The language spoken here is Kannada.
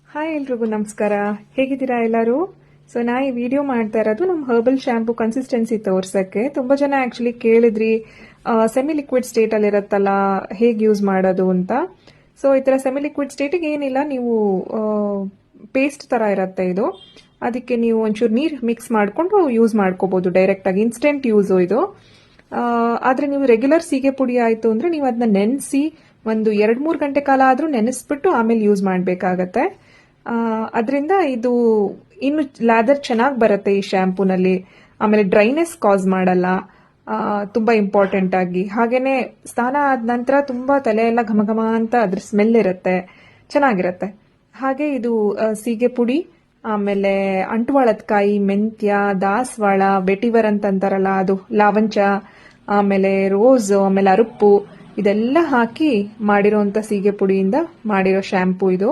ಹಾಯ್ ಎಲ್ರಿಗೂ ನಮಸ್ಕಾರ. ಹೇಗಿದ್ದೀರಾ ಎಲ್ಲರೂ? ಸೊ ನಾ ಈ ವಿಡಿಯೋ ಮಾಡ್ತಾ ಇರೋದು ನಮ್ಮ ಹರ್ಬಲ್ ಶ್ಯಾಂಪು ಕನ್ಸಿಸ್ಟೆನ್ಸಿ ತೋರ್ಸಕ್ಕೆ. ತುಂಬಾ ಜನ ಆಕ್ಚುಲಿ ಕೇಳಿದ್ರಿ ಸೆಮಿ ಲಿಕ್ವಿಡ್ ಸ್ಟೇಟ್ ಅಲ್ಲಿ ಇರುತ್ತಲ್ಲ ಹೇಗೆ ಯೂಸ್ ಮಾಡೋದು ಅಂತ. ಸೊ ಈ ತರ ಸೆಮಿ ಲಿಕ್ವಿಡ್ ಸ್ಟೇಟಿಗೆ ಏನಿಲ್ಲ, ನೀವು ಪೇಸ್ಟ್ ತರ ಇರುತ್ತೆ ಇದು. ಅದಕ್ಕೆ ನೀವು ಒಂಚೂರು ನೀರು ಮಿಕ್ಸ್ ಮಾಡ್ಕೊಂಡು ಯೂಸ್ ಮಾಡ್ಕೋಬಹುದು ಡೈರೆಕ್ಟ್ ಆಗಿ. ಇನ್ಸ್ಟೆಂಟ್ ಯೂಸು ಇದು. ಆದ್ರೆ ನೀವು ರೆಗ್ಯುಲರ್ ಸೀಗೆ ಪುಡಿ ಆಯ್ತು ಅಂದ್ರೆ ನೀವು ಅದನ್ನ ನೆನೆಸಿ ಒಂದು 2-3 ಗಂಟೆ ಕಾಲ ಆದ್ರೂ ನೆನೆಸ್ಬಿಟ್ಟು ಆಮೇಲೆ ಯೂಸ್ ಮಾಡಬೇಕಾಗತ್ತೆ. ಅದರಿಂದ ಇದು ಇನ್ನು ಲ್ಯಾದರ್ ಚೆನ್ನಾಗಿ ಬರುತ್ತೆ ಈ ಶ್ಯಾಂಪೂನಲ್ಲಿ. ಆಮೇಲೆ ಡ್ರೈನೆಸ್ ಕಾಸ್ ಮಾಡಲ್ಲ, ತುಂಬಾ ಇಂಪಾರ್ಟೆಂಟ್ ಆಗಿ. ಹಾಗೇನೆ ಸ್ನಾನ ಆದ ನಂತರ ತುಂಬಾ ತಲೆ ಎಲ್ಲ ಘಮ ಘಮ ಅಂತ ಅದ್ರ ಸ್ಮೆಲ್ ಇರುತ್ತೆ, ಚೆನ್ನಾಗಿರುತ್ತೆ. ಹಾಗೆ ಇದು ಸೀಗೆ ಪುಡಿ, ಆಮೇಲೆ ಅಂಟುವಾಳದ ಕಾಯಿ, ಮೆಂತ್ಯ, ದಾಸವಾಳ, ವೆಟಿವರ್ ಅಂತ ಅಂತಾರಲ್ಲ ಅದು, ಲಾವಂಚ, ಆಮೇಲೆ ರೋಸ್, ಆಮೇಲೆ ಅರುಪ್ಪು, ಇದೆಲ್ಲ ಹಾಕಿ ಮಾಡಿರೋಂಥ ಸೀಗೆ ಪುಡಿಯಿಂದ ಮಾಡಿರೋ ಶ್ಯಾಂಪೂ ಇದು.